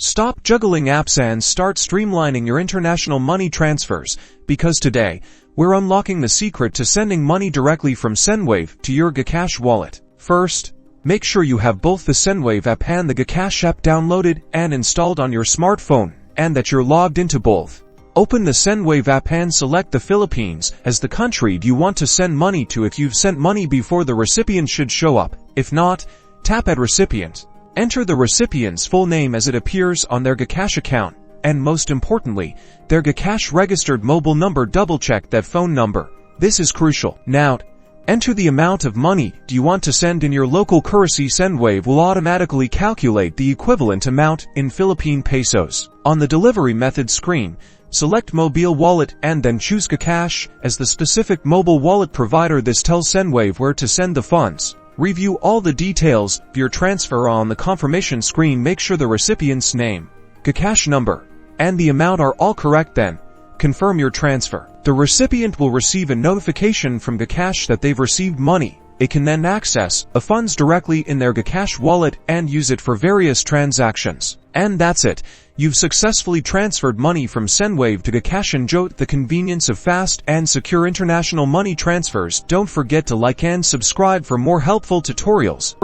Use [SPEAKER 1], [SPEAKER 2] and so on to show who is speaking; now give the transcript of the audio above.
[SPEAKER 1] Stop juggling apps and start streamlining your international money transfers, because today, we're unlocking the secret to sending money directly from Sendwave to your Gcash wallet. First, make sure you have both the Sendwave app and the Gcash app downloaded and installed on your smartphone, and that you're logged into both. Open the Sendwave app and select the Philippines as the country you want to send money to. If you've sent money before, the recipient should show up. If not, tap Add Recipient. Enter the recipient's full name as it appears on their Gcash account, and most importantly, their Gcash registered mobile number. Double-check that phone number. This is crucial. Now, enter the amount of money you want to send in your local currency. Sendwave will automatically calculate the equivalent amount in Philippine pesos. On the delivery method screen, select Mobile Wallet and then choose Gcash as the specific mobile wallet provider. This tells Sendwave where to send the funds. Review all the details of your transfer on the confirmation screen. Make sure the recipient's name, Gcash number, and the amount are all correct, then confirm your transfer. The recipient will receive a notification from Gcash that they've received money. It can then access the funds directly in their Gcash wallet and use it for various transactions. And that's it. You've successfully transferred money from Sendwave to Gcash. Enjoy the convenience of fast and secure international money transfers. Don't forget to like and subscribe for more helpful tutorials.